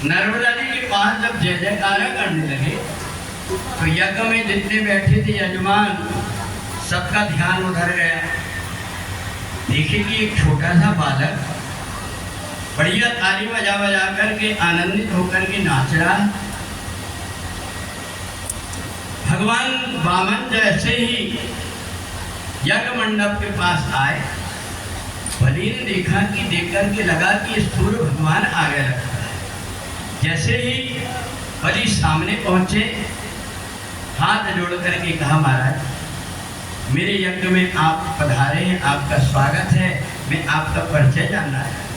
नर्मदा जी के पास जब जय जयकारा करने लगे तो यज्ञ में जितने बैठे थे यजमान सबका ध्यान उधर गया। देखे कि एक छोटा सा बालक बढ़िया ताली बजा बजा करके आनंदित होकर के नाच रहा है। भगवान वामन जैसे ही यज्ञ मंडप के पास आए, बलि ने देखा कि देख करके लगा कि सूर्य भगवान आगे रखा है। जैसे ही बलि सामने पहुंचे, हाथ जोड़ करके कहा, महाराज मेरे यज्ञ में आप पधारे हैं, आपका स्वागत है, मैं आपका परिचय जानना है।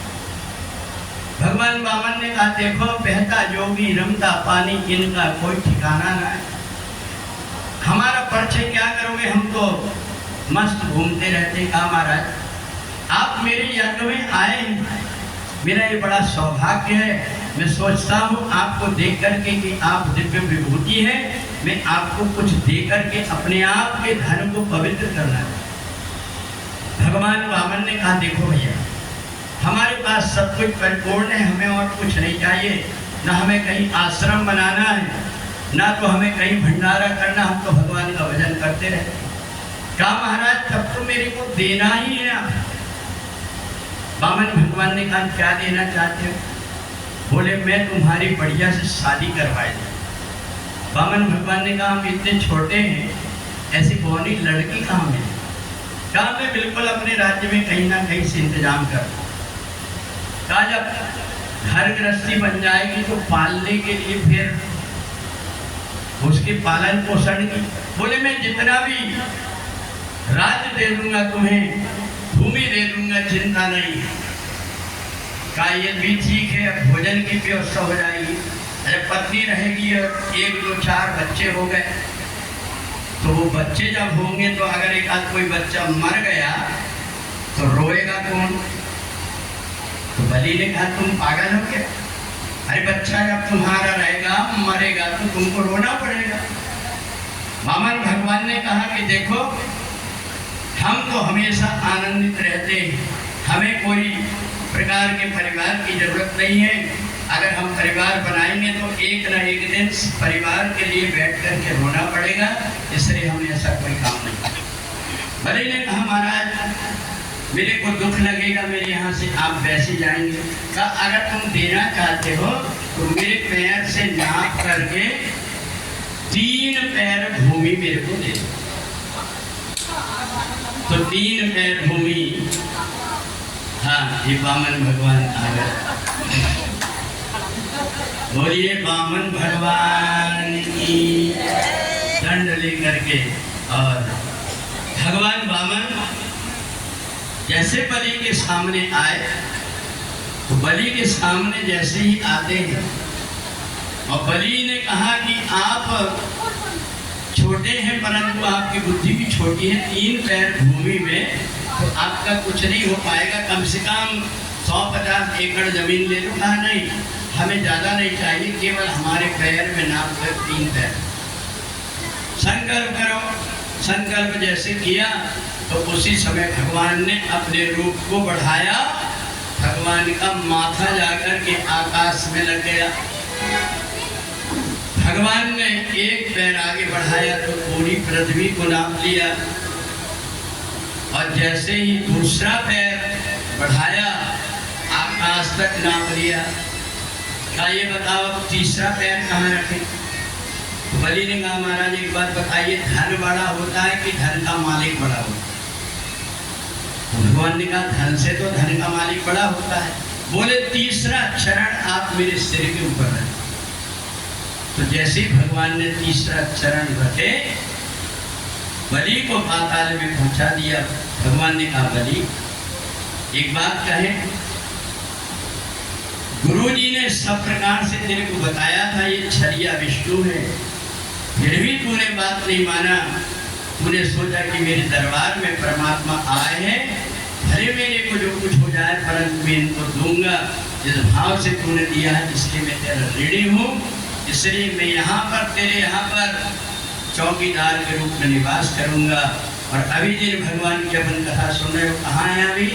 भगवान वामन ने कहा, देखो बहता जोगी रमता पानी, इनका कोई ठिकाना ना है। हमारा परिचय क्या करोगे, हम तो मस्त घूमते रहते। कहा, महाराज आप मेरे यज्ञ में आए हैं, मेरा ये बड़ा सौभाग्य है। मैं सोचता हूँ आपको देख करके कि आप दिव्य विभूति है, मैं आपको कुछ दे करके अपने आप के धर्म को पवित्र करना है। भगवान वामन ने कहा, देखो भैया हमारे पास सब कुछ परिपूर्ण है, हमें और कुछ नहीं चाहिए। न हमें कहीं आश्रम बनाना है, ना तो हमें कहीं भंडारा करना, हम तो भगवान का भजन करते रहते। कहा, महाराज तब तो मेरे को देना ही है आप। वामन भगवान ने कहा, क्या देना चाहते हो? बोले, मैं तुम्हारी बढ़िया से शादी करवाई दूं। वामन भगवान ने कहा, हम इतने छोटे हैं, ऐसी बौनी लड़की कहाँ मिली? कहा, मैं बिल्कुल अपने राज्य में कहीं ना कहीं से इंतजाम कर दूं। कहा, जब घर गृहस्थी बन जाएगी तो पालने के लिए फिर उसके पालन पोषण की। बोले, मैं जितना भी राज्य दे दूंगा तुम्हें, भूमि दे दूंगा, चिंता नहीं। कहा, ये भी ठीक है, भोजन की व्यवस्था हो जाएगी। अरे पत्नी रहेगी और 1 2 4 बच्चे हो गए, तो वो बच्चे जब होंगे तो अगर एक आध कोई बच्चा मर गया तो रोएगा कौन? तो बलि ने कहा, तुम पागल हो क्या? अरे बच्चा जब तुम्हारा रहेगा, मरेगा तो तुमको रोना पड़ेगा। वामन भगवान ने कहा कि देखो हम तो हमेशा आनंदित रहते हैं, हमें कोई प्रकार के परिवार की जरूरत नहीं है। अगर हम परिवार बनाएंगे तो एक न एक दिन परिवार के लिए बैठ कर के रोना पड़ेगा, इसलिए हमने ऐसा कोई काम नहीं। बलि ने कहा, महाराज मेरे को दुख लगेगा, मेरे यहाँ से आप वैसे जाएंगे। कहा, अगर तुम देना चाहते हो तो मेरे पैर से नाप करके 3 पैर भूमि मेरे को दे दो। तो 3 पैर भूमि, हाँ ये वामन भगवान आ गए। बोलिए वामन भगवान की दंड लेकर के। और भगवान वामन जैसे बलि के सामने आए तो बलि के सामने जैसे ही आते हैं और बलि ने कहा कि आप छोटे हैं परंतु आपकी बुद्धि भी छोटी है, 3 पैर भूमि में तो आपका कुछ नहीं हो पाएगा, कम से कम 150 एकड़ जमीन ले लो। कहा, नहीं हमें ज़्यादा नहीं चाहिए, केवल हमारे पैर में नाप कर 3 पैर। संकल्प करो। संकल्प जैसे किया तो उसी समय भगवान ने अपने रूप को बढ़ाया। भगवान का माथा जाकर के आकाश में लग गया। भगवान ने एक पैर आगे बढ़ाया तो पूरी पृथ्वी को नाप लिया, और जैसे ही दूसरा पैर बढ़ाया आकाश तक नाप लिया। क्या ये बताओ अब तीसरा पैर कहाँ रखे? बलि ने कहा, महाराज एक बात बताइए, धन बड़ा होता है कि धन का मालिक बड़ा होता है? भगवान ने कहा, धन से तो धन का मालिक बड़ा होता है। बोले, तीसरा चरण आप मेरे सिर के ऊपर रखें। तो जैसे ही भगवान ने तीसरा चरण रखे, बलि को पाताल में पहुंचा दिया। भगवान ने कहा, बलि एक बात कहें, गुरुजी ने सब प्रकार से तेरे को बताया था ये छलिया विष्णु है, फिर भी तूने बात नहीं माना। तूने सोचा कि मेरे दरबार में परमात्मा आए हैं, भले मेरे को जो कुछ हो जाए परंतु मैं इनको दूंगा। जिस भाव से तूने दिया है इसलिए मैं तेरा ऋणी हूँ, इसलिए मैं यहाँ पर तेरे यहाँ पर चौकीदार के रूप में निवास करूँगा। और अभी जिन भगवान की अपन कथा सुन रहे हो, कहाँ है अभी?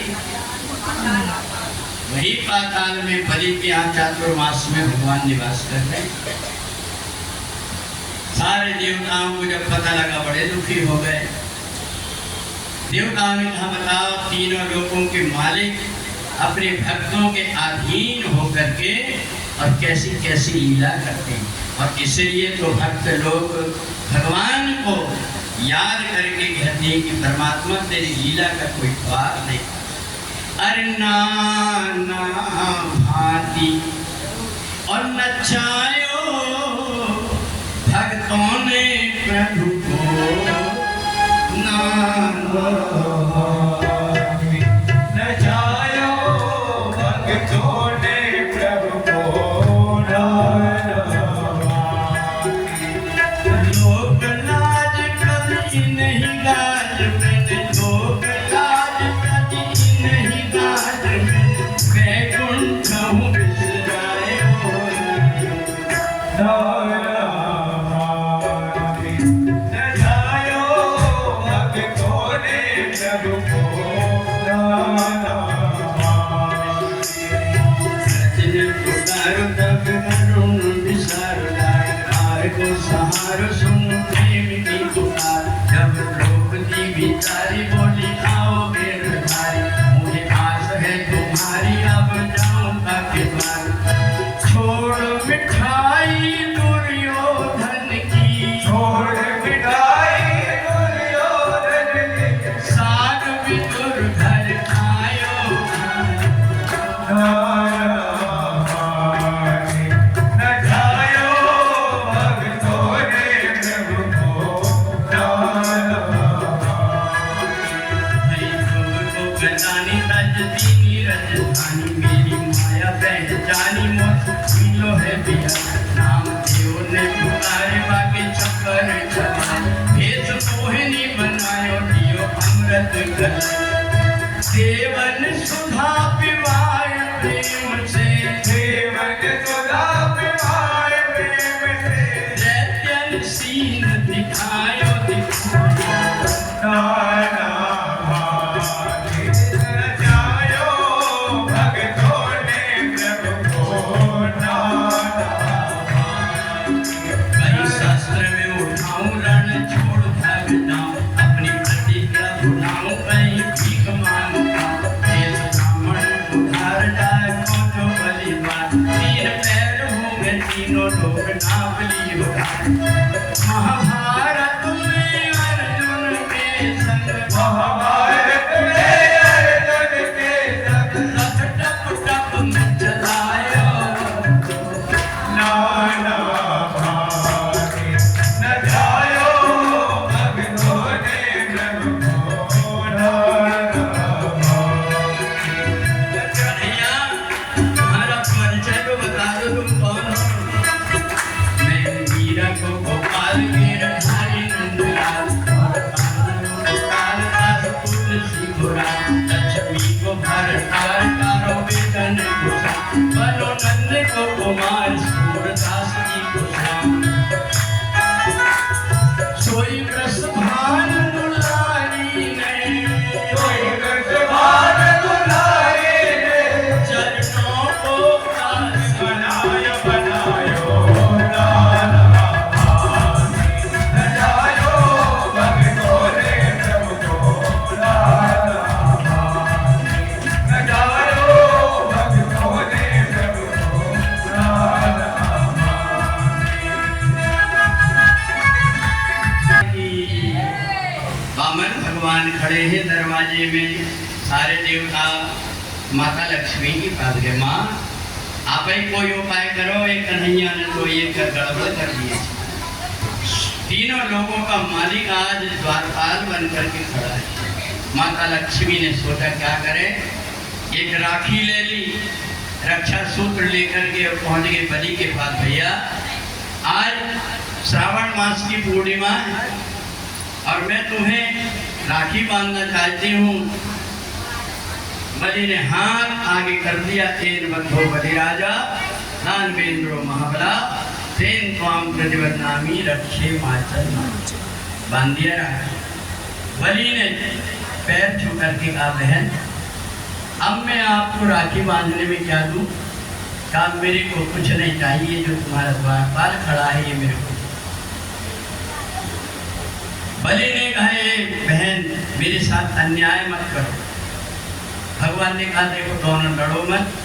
वही पाताल में बलि के यहाँ चातुर्मास में भगवान निवास कर रहे हैं। सारे देवताओं को जब पता लगा बड़े दुखी हो गए। देवताओं ने कहा बताओ, तीनों लोगों के मालिक अपने भक्तों के अधीन होकर के और कैसी कैसी लीला करते हैं, और इसलिए तो भक्त लोग भगवान को याद करके कहते हैं कि परमात्मा तेरी लीला का कोई पार नहीं। अरे नाना भांति और नचायो भक्तों ने प्रभु को, नाना नचायो भक्तों ने प्रभु को, लोक लाज कभी नहीं गाज मैंने, लोक लाज कभी नहीं गाज मैंने, वैकुंठ हूँ बिसरायो। नचायो भक्तों ने प्रभु को, को सहारो सुन प्रेम की पुकार, जब द्रौपदी बिचारी बोली आओ मेरे भाई, मुझे आस है तुम्हारी अब जाऊंगा के द्वार। छोड़ मिठाई दुर्योधन की, छोड़ मिठाई दुर्योधन की, साग विदुर घर आयो। नचायो भक्तों ने प्रभु को, गजानी रजदीनी रजधानी, मेरी माया पहचानी मोलो है बिया, नाम देव ने पुकारे बाके चक्कर चला, भेद मोहिनी बनायो दियो अमृत गला। देवन सुधा पिवाय प्रेम से, देवन सुधा पिवाय प्रेम से, दैत्यन सीन दिखायो दिखायो। नचायो भक्तों ने प्रभु को, कई शास्त्र में उठाऊं रण छोड़ भाग जाऊं, अपनी प्रतिज्ञा भुलाऊं कहीं भीख मांगता, देश ब्राह्मण उधार जाए को जो बलिवान, तीन पैर होंगे तीनों लोग नाप ली उधार। महाभारत में अर्जुन के संग, महाभारत में अर्जुन के संग, रथ टप टप में चलायो। नाना भागे नचायो भक्तों ने प्रभु को, कन्हैया, तुम्हारा परिचय तो बता दो, तुम कौन हो? मैं मीरा को गोपाल के रठारी नंदलाल, गोपाल दास तुलसी घोड़ा, लक्ष्मी को भरतार कारो वेदन घोषा, बनो नंद को कुमार सूरदास की घोषा। सोई वृषभान दुलारी ने, कोई रसभान दुलारे ने, चरणों को दास बनायो नाना भागे, नचायो भक्तों ने प्रभु को, नचायो भक्तों ने प्रभु को, वामन भगवान खड़े हैं दरवाजे में, सारे देवता माता लक्ष्मी की पास गए, माँ आप ही कोई उपाय करो, एक कन्हैया ने तो ये कर गड़बड़ कर दिए। तीनों लोगों का मालिक आज द्वारपाल बन करके खड़ा है। माता लक्ष्मी ने सोचा क्या करे, एक राखी ले ली, रक्षा सूत्र लेकर के पहुंच गए बलि के पास। भैया आज श्रावण मास की पूर्णिमा है और मैं तुम्हें राखी बांधना चाहती हूँ। बलि ने हाथ आगे कर दिया, तेन बंधो बलिराजा दानवेंद्रो महाबला, तेन त्वाम प्रतिबदनामी रक्षे माचल। बांध दिया राखी। बलि ने पैर छू करके कहा, बहन अब मैं आपको राखी बांधने में क्या दूं? कहा मेरे को कुछ नहीं चाहिए, जो तुम्हारा द्वारपाल खड़ा है ये मेरे को। बलि ने कहा बहन मेरे साथ अन्याय मत करो। भगवान ने कहा देखो दोनों लड़ो मत,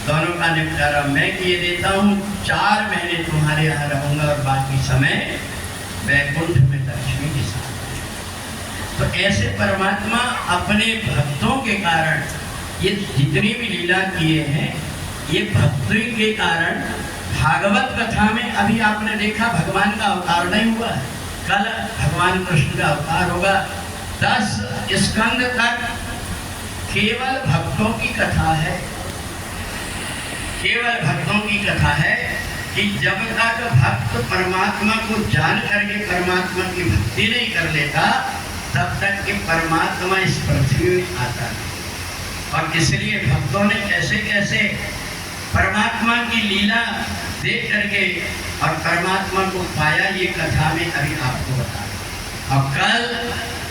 दोनों का निपटारा मैं किए देता हूँ। 4 महीने तुम्हारे यहाँ रहूंगा और बाकी समय वैकुंठ में लक्ष्मी के साथ। तो ऐसे परमात्मा अपने भक्तों के कारण ये जितनी भी लीला किए हैं, ये भक्ति के कारण। भागवत कथा में अभी आपने देखा भगवान का अवतार नहीं हुआ है, कल भगवान कृष्ण का अवतार होगा। 10 स्कंद तक केवल भक्तों की कथा है, केवल भक्तों की कथा है कि जब तक भक्त परमात्मा को जान करके परमात्मा की भक्ति नहीं कर लेता, तब तक कि परमात्मा इस पृथ्वी में आता है। और इसलिए भक्तों ने कैसे कैसे परमात्मा की लीला देख करके और परमात्मा को पाया, ये कथा में अभी आपको बता। और कल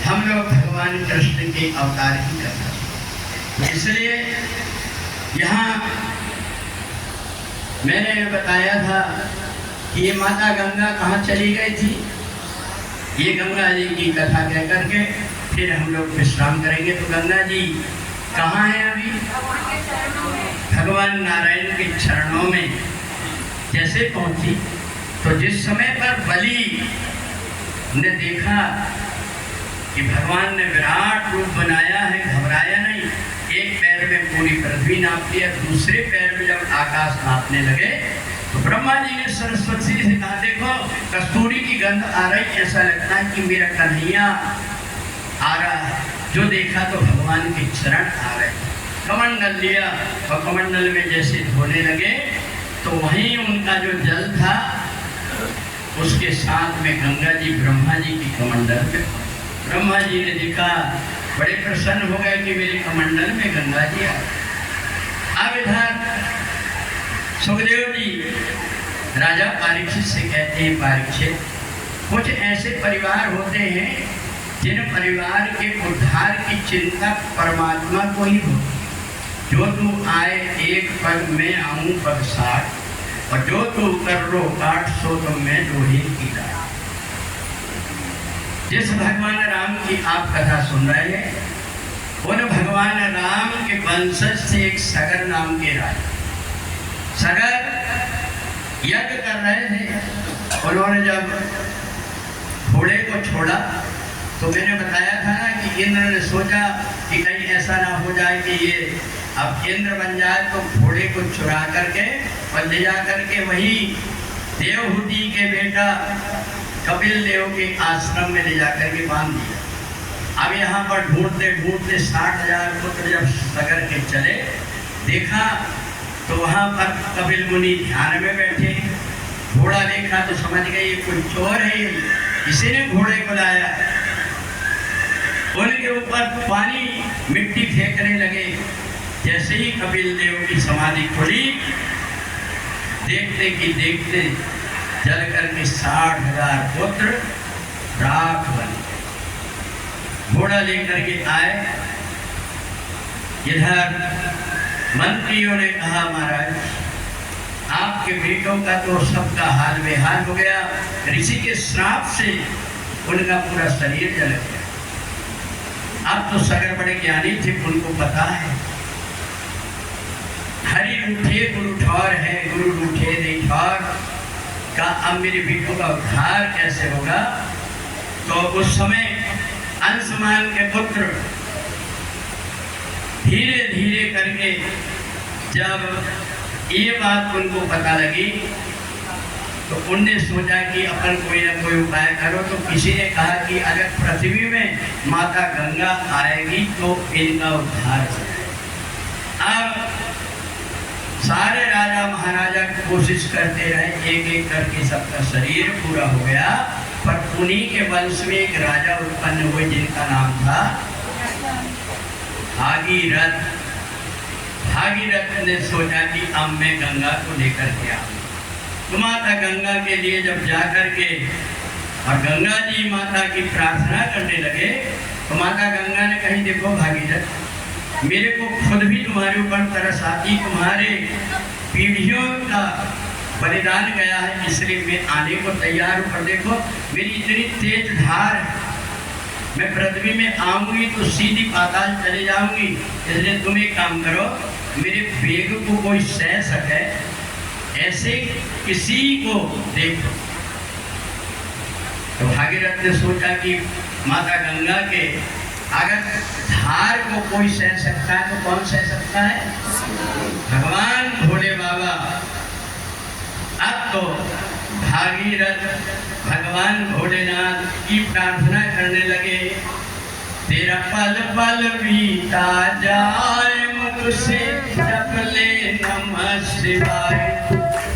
हम लोग भगवान कृष्ण के अवतार की कथा, इसलिए यहाँ मैंने बताया था कि ये माता गंगा कहाँ चली गई थी। ये गंगा जी की कथा कह करके फिर हम लोग विश्राम करेंगे। तो गंगा जी कहाँ है अभी? भगवान नारायण के चरणों में जैसे पहुंची, तो जिस समय पर बलि ने देखा कि भगवान ने विराट रूप बनाया है, घबराया नहीं। एक पैर में पूरी पृथ्वी नाप लिया, दूसरे पैर में जब आकाश नापने लगे तो ब्रह्मा जी ने सरस्वती से कहा देखो कस्तूरी की गंध आ रही, ऐसा लगता है कि मेरा कन्हैया आ रहा है। जो देखा तो भगवान के चरण आ रहे। कमंडल लिया और कमंडल में जैसे धोने लगे तो वहीं उनका जो जल था उसके साथ में गंगा जी ब्रह्मा जी की कमंडल में। ब्रह्मा जी ने देखा, बड़े प्रसन्न हो गए कि मेरे कमंडल में गंगा जी आ। अब इधर सुखदेव जी राजा परीक्षित से कहते हैं, परीक्षित कुछ ऐसे परिवार होते हैं जिन परिवार के उद्धार की चिंता परमात्मा को ही हो। जो तू आए एक पग में आऊं पग 60, और जो तू कर लो 800 तो मैं लोहे की राह। जिस भगवान राम की आप कथा सुन रहे हैं, उन भगवान राम के वंशज से एक सगर नाम के राजा, सगर यज्ञ कर रहे थे। उन्होंने जब घोड़े को छोड़ा तो मैंने बताया था ना कि इंद्र ने सोचा कि कहीं ऐसा ना हो जाए कि ये अब इंद्र बन जाए, तो घोड़े को चुरा करके और ले जा करके वही देवहूति के बेटा कपिल देव के आश्रम में ले जाकर के बांध दिया। अब यहाँ पर ढूंढते ढूंढते 60,000 पुत्र जब सगर के चले, देखा तो वहाँ पर कपिल मुनि ध्यान में बैठे। घोड़ा देखा तो समझ गए ये कोई चोर है, इसी ने घोड़े को लाया। उनके ऊपर पानी मिट्टी फेंकने लगे। जैसे ही कपिल देव की समाधि खुली, देखते कि देखते जल करके 60,000 पुत्र राख बन गए। घोड़ा लेकर के आए। इधर मंत्रियों ने कहा महाराज आपके बेटों का तो सबका हाल बेहाल हो गया, ऋषि के श्राप से उनका पूरा शरीर जल गया। अब तो सगर बड़े ज्ञानी थे, उनको पता है हरि रूठे गुरु ठौर है, गुरु रूठे नहीं ठौर का। अब मेरे बेटों का उद्धार कैसे होगा? तो उस समय अंशुमान के पुत्र धीरे धीरे करके जब ये बात उनको पता लगी तो उनने सोचा कि अपन कोई ना कोई उपाय करो। तो किसी ने कहा कि अगर पृथ्वी में माता गंगा आएगी तो इनका उद्धार हो जाएगा। अब सारे राजा महाराजा कोशिश करते रहे, एक एक करके सबका शरीर पूरा हो गया। पर उन्हीं के वंश में एक राजा उत्पन्न हुए जिनका नाम था भागीरथ। भागीरथ ने सोचा कि अब मैं गंगा को लेकर के आऊँ। तो माता गंगा के लिए जब जा कर के और गंगा जी माता की प्रार्थना करने लगे तो माता गंगा ने कही देखो भागीरथ मेरे को खुद भी तुम्हारे ऊपर तरस आती, तुम्हारे पीढ़ियों का बलिदान गया है, इसलिए मैं आने को तैयार हूँ। पर देखो मेरी इतनी तेज धार है, मैं पृथ्वी में आऊंगी तो सीधी पाताल चले जाऊंगी। इसलिए तुम एक काम करो, मेरे वेग को कोई सह सके ऐसे किसी को देखो। तो भागीरथ ने सोचा कि माता गंगा के अगर धार को कोई सह सकता है तो कौन सह सकता है? भगवान भोले बाबा। अब तो भागीरथ भगवान भोलेनाथ की प्रार्थना करने लगे, तेरा पल पल बीता जाए मुख से जप ले नमः शिवाय।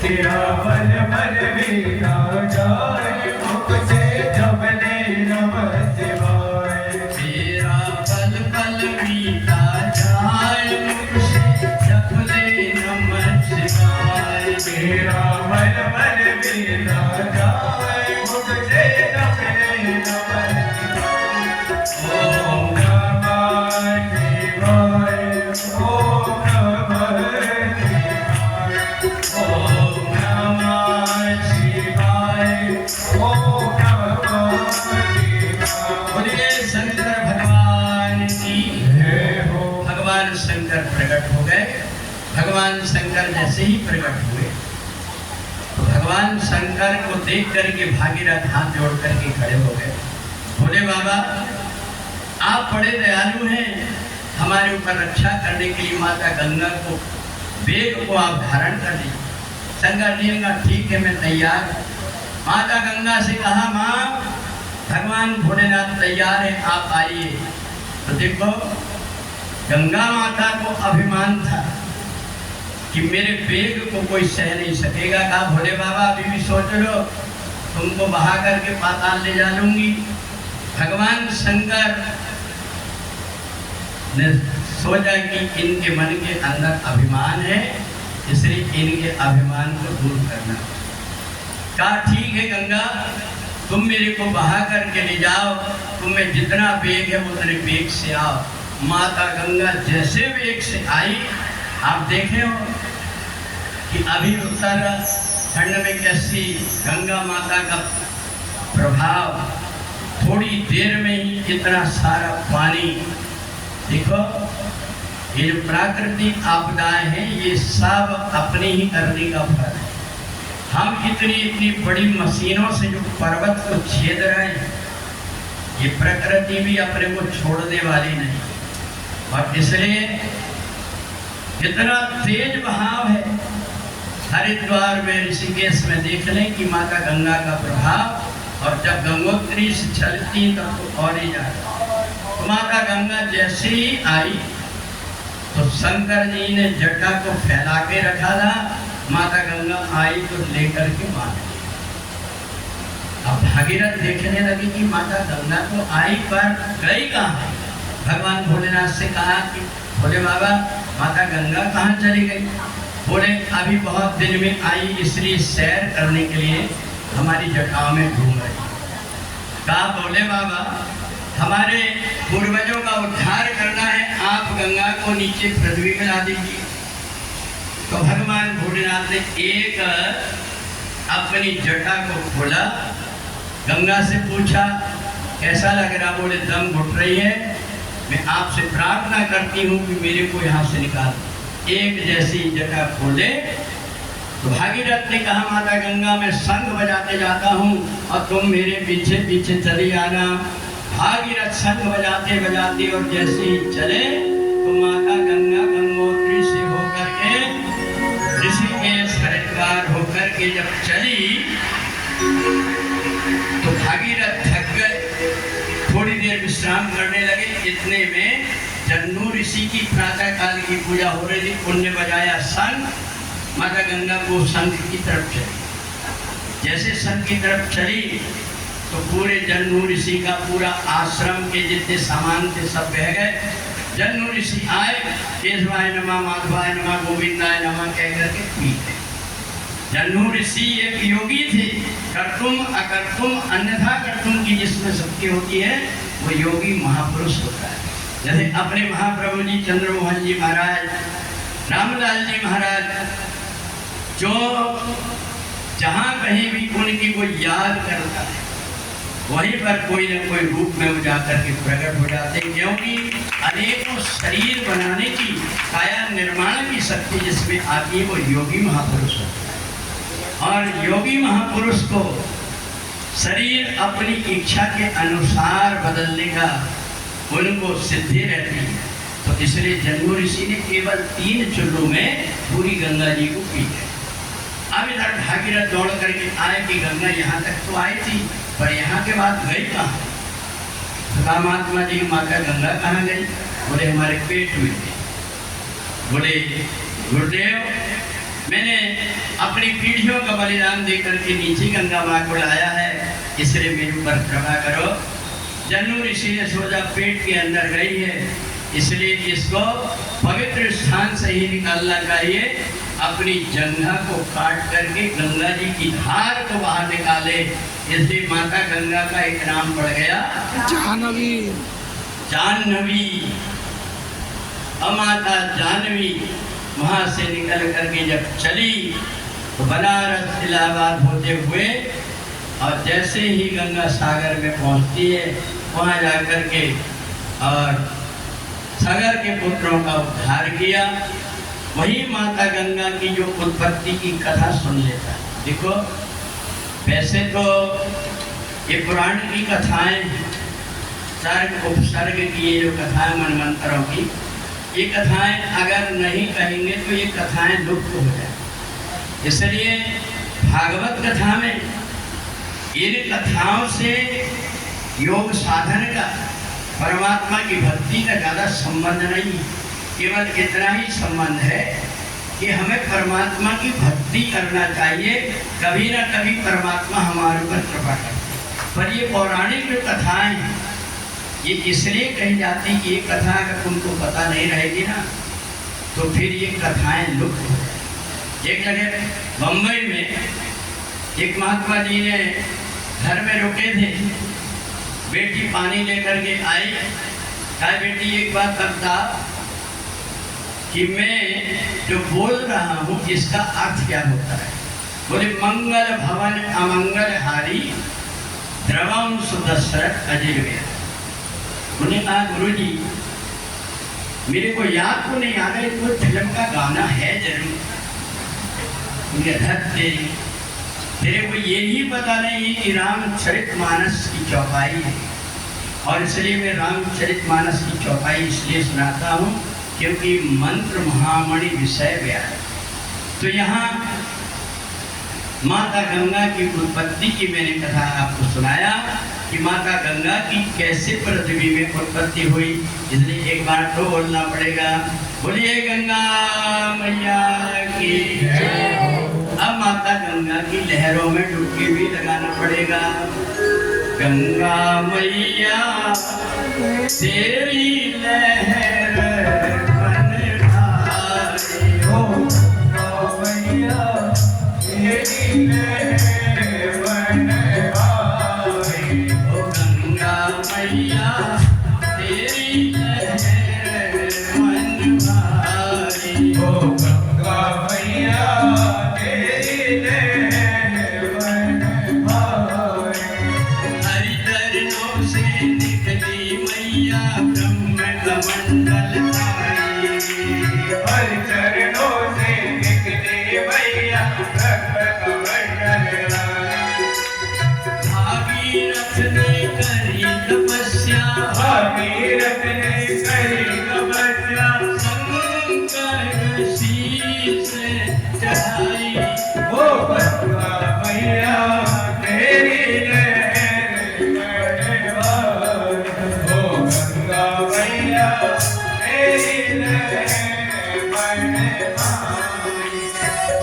तेरा पल पल बीता जाए मुख से जप ले नमः शिवाय। तेरा पल पल बीता जाए मुख से जप ले नमः शिवाय। तेरा पल पल बीता जाए मुख से जप ले नमः शिवाय। ओम नमः शिवाय, ओम नमः शिवाय, ओम नमः शिवाय। बोलिए शंकर भगवान की जय हो। भगवान शंकर प्रकट हो गए। भगवान शंकर जैसे ही प्रकट हुए तो भगवान शंकर को देख करके भागीरथ हाथ जोड़ करके खड़े हो गए। भोले बाबा आप बड़े दयालु हैं, हमारे ऊपर रक्षा करने के लिए माता गंगा को वेग को आप धारण कर लीजिए। शंकर जी ने कहा ठीक है मैं तैयार हूं। माता गंगा से कहा माँ भगवान भोलेनाथ तैयार है, आप आइए। तो देखो गंगा माता को अभिमान था कि मेरे वेग को कोई सह नहीं सकेगा। कहा भोले बाबा अभी भी सोच लो, तुमको बहा करके पाताल ले जा लूंगी। भगवान शंकर ने सोचा कि इनके मन के अंदर अभिमान है, इसलिए इनके अभिमान को दूर करना। कहा ठीक है गंगा तुम मेरे को बहा करके ले जाओ, तुम्हें जितना वेग है उतने वेग से आओ। माता गंगा जैसे वेग से आई, आप देखे हो कि अभी उत्तराखंड में कैसी गंगा माता का प्रभाव, थोड़ी देर में ही इतना सारा पानी। देखो ये जो प्राकृतिक आपदाएं हैं ये सब अपनी ही करने का फल है। हम इतनी बड़ी मशीनों से जो पर्वत को छेद रहे हैं, ये प्रकृति भी अपने को छोड़ने वाली नहीं। और इसलिए इतना तेज बहाव है। हरिद्वार में ऋषिकेश में देख लें कि माता गंगा का प्रभाव, और जब गंगोत्री से चलती तब तो और ही जाता। तो माता गंगा जैसे ही आई तो शंकर जी ने जटा को फैला के रखा था, माता गंगा आई तो लेकर के मार दी। अब भागीरथ देखने लगे कि माता गंगा तो आई पर गई कहाँ। भगवान भोलेनाथ से कहा कि भोले बाबा माता गंगा कहाँ चली गई। बोले अभी बहुत दिन में आई, इसलिए सैर करने के लिए हमारी जटाओं में घूम रही। कहा भोले बाबा हमारे पूर्वजों का उद्धार करना है, आप गंगा को नीचे पृथ्वी में ला दीजिए। तो भगवान भोलेनाथ ने एक अपनी जटा को खोला, गंगा से पूछा कैसा लग रहा। बोले दम घुट रही है, मैं आपसे प्रार्थना करती हूँ कि मेरे को यहाँ से निकाल। एक जैसी जटा खोले तो भागीरथ ने कहा माता गंगा मैं शंख बजाते जाता हूँ और तुम मेरे पीछे पीछे चली आना। भागीरथ शंख बजाते बजाते और जैसे ही चले तो माता गंगा गंगोत्री से होकर के ऋषिकेश हरिद्वार होकर के जब चली तो भागीरथ थक गए, थोड़ी देर विश्राम करने लगे। इतने में जन्नू ऋषि की प्रातः काल की पूजा हो रही थी, उनने बजाया शंख, माता गंगा को शंख की तरफ चली। जैसे शंख की तरफ चली तो पूरे जन्नू ऋषि का पूरा आश्रम के जितने सामान थे सब बह गए। जन्नू ऋषि आए, केशवाय नमः, माधवाय नमः, गोविंदाय नमः कह करके पी गए। जन्नू ऋषि एक योगी थे, कर्तुम अकर्तुम अन्यथा कर्तुम की जिसमें शक्ति होती है वो योगी महापुरुष होता है। जैसे अपने महाप्रभु जी चंद्रमोहन जी महाराज, रामलाल जी महाराज, जो जहाँ कहीं भी उनकी कोई याद करता है वहीं पर कोई न कोई रूप में वो जाकर के प्रकट हो जाते हैं, क्योंकि अनेकों शरीर बनाने की, काया निर्माण की शक्ति जिसमें आती है वो योगी महापुरुष होता है। और योगी महापुरुष को शरीर अपनी इच्छा के अनुसार बदलने का उनको सिद्धि रहती है। तो इसलिए जन्मू ऋषि ने केवल 3 चुल्लू में पूरी गंगा जी को पी है। अब इधर भागीरथ दौड़ करके आए कि गंगा यहाँ तक तो आई थी, पर यहाँ के बाद गई कहाँ? तो महात्मा जी की माता गंगा कहाँ गई? बोले हमारे पेट में थी। बोले गुरुदेव, मैंने अपनी पीढ़ियों का बलिदान दे करके नीचे गंगा माँ को लाया है, इसलिए मेरे ऊपर कृपा करो। जन्मू ऋषि ने सोचा पेट के अंदर गई है, इसलिए इसको पवित्र स्थान से ही निकालना चाहिए। अपनी जंघा को काट करके गंगा जी की धार को बाहर निकाले, इसलिए माता गंगा का एक नाम पड़ गया जाह्नवी। जाह्नवी। माता जाह्नवी वहां से निकल करके जब चली तो बनारस इलाहाबाद होते हुए और जैसे ही गंगा सागर में पहुंचती है वहां जाकर के और सागर के पुत्रों का उद्धार किया। वही माता गंगा की जो उत्पत्ति की कथा सुन लेता है। देखो, वैसे तो ये पुराण की कथाएं, सर्ग उपसर्ग की ये जो कथाएं मनमंत्रों की, ये कथाएं अगर नहीं कहेंगे तो ये कथाएं लुप्त हो जाए। इसलिए भागवत कथा में इन कथाओं से योग साधन का, परमात्मा की भक्ति का ज़्यादा संबंध नहीं, केवल इतना ही संबंध है कि हमें परमात्मा की भक्ति करना चाहिए। कभी ना कभी परमात्मा हमारे ऊपर कृपा करते हैं। पर ये पौराणिक जो कथाएं हैं ये इसलिए कही जाती कि ये कथा अगर तुमको पता नहीं रहेगी ना तो फिर ये कथाएं लुप्त हो जाएंगी। एक जगह बम्बई में एक महात्मा जी ने घर में रुके थे, बेटी पानी लेकर के आई। कहा बेटी एक बात बता कि मैं जो बोल रहा हूँ इसका अर्थ क्या होता है? बोले मंगल भवन अमंगल हारी द्रवम सुदशरथ अजय गया। उन्होंने कहा गुरुजी मेरे को याद तो नहीं आ रहा, कोई फिल्म का गाना है जरूर। तेरे को यही पता नहीं कि रामचरितमानस की चौपाई है, और इसलिए मैं रामचरितमानस की चौपाई इसलिए सुनाता हूँ क्योंकि मंत्र महामणि विषय व्या है। तो यहाँ माता गंगा की उत्पत्ति की मैंने कथा आपको सुनाया कि माता गंगा की कैसे पृथ्वी में उत्पत्ति हुई, इसलिए एक बार तो बोलना पड़ेगा, बोलिए गंगा मैया की जय। अब माता गंगा की लहरों में डुबकी भी लगाना पड़ेगा। गंगा मैया तेरी लहर मन भाई हो, मैया तेरी लहर मन भाई ओ गंगा मैया तेरी लहर मन भाई हो, गंगा मैया तेरी लहर मन भाई। हरिचरणों से निकली मैया ब्रह्म कमंडल आई। हर चरणों से निकले मैया ब्रह्म कमंडल आई। भागीरथ ने करी तपस्या, भागीरथ ने करी तपस्या, शंकर शीश चढ़ाई। ओ गंगा मैया तेरी लहर मन भाई। ओ गंगा मैया तेरी लहर मन भाई।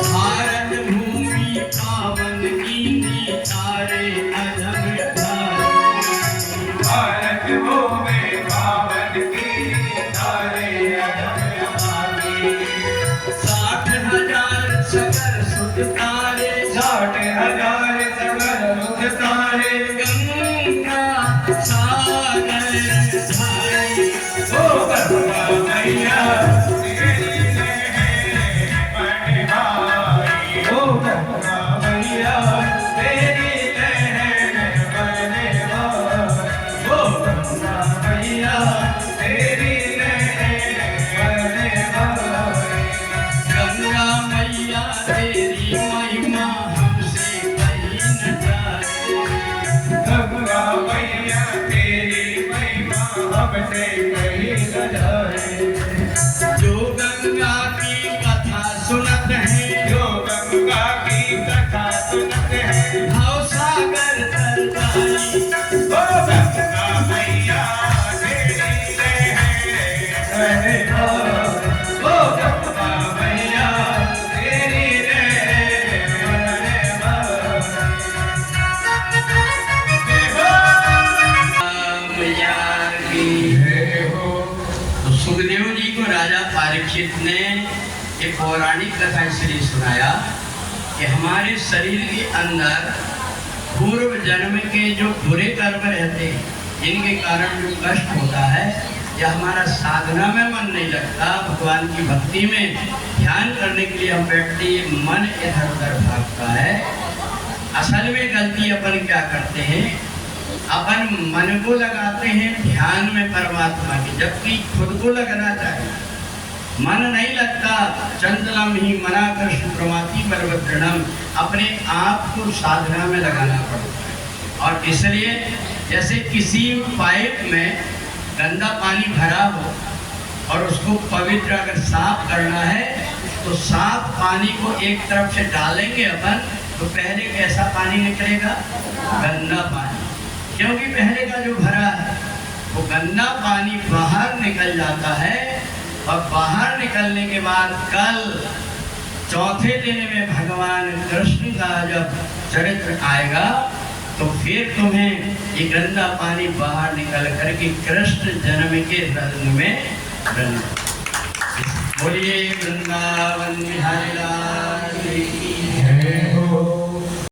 भारत भूमि पावन कीनी तारे अधम धारी। भारत भूमि पावन की तारे अधम भागी। 60,000 सगर सुत तारे, 60,000 सगर मुख तारे। गंगा सागर धारी। ओ मैया तेरी लहर बने वो गंगा मैया तेरी लहर बने गंगा मैया तेरी महिमा हमसे कहीं न जाए। गंगा मैया तेरी महिमा हमसे कहीं न जाए। जो गंगा की कथा सुनत है, जो गंगा की कथा सुनते हैं भाव सागर तर जाई। वो गंगा मैया तेरी लहर वो गंगा मैया तेरी मैया की हो तो सुखदेव जी को राजा परीक्षित ने एक पौराणिक कथा इसलिए सुनाया कि हमारे शरीर के अंदर पूर्व जन्म के जो बुरे कर्म रहते हैं, जिनके कारण जो कष्ट होता है, या हमारा साधना में मन नहीं लगता, भगवान की भक्ति में ध्यान करने के लिए हम बैठते, मन इधर उधर भागता है। असल में गलती अपन क्या करते हैं, अपन मन को लगाते हैं ध्यान में परमात्मा के, जबकि खुद को लगना चाहिए। मन नहीं लगता, चंचलम ही मना कृष्ण प्रमाति बलभद्रणम, अपने आप को साधना में लगाना पड़ता है। और इसलिए जैसे किसी पाइप में गंदा पानी भरा हो और उसको पवित्र अगर साफ करना है, तो साफ पानी को एक तरफ से डालेंगे अपन, तो पहले कैसा पानी निकलेगा? गंदा पानी, क्योंकि पहले का जो भरा है वो गंदा पानी बाहर निकल जाता है। और बाहर निकलने के बाद कल चौथे दिन में भगवान कृष्ण का जब चरित्र आएगा, तो फिर तुम्हें ये गंदा पानी बाहर निकल करके कृष्ण जन्म के रंग में रंग। बोलिए वृंदावन।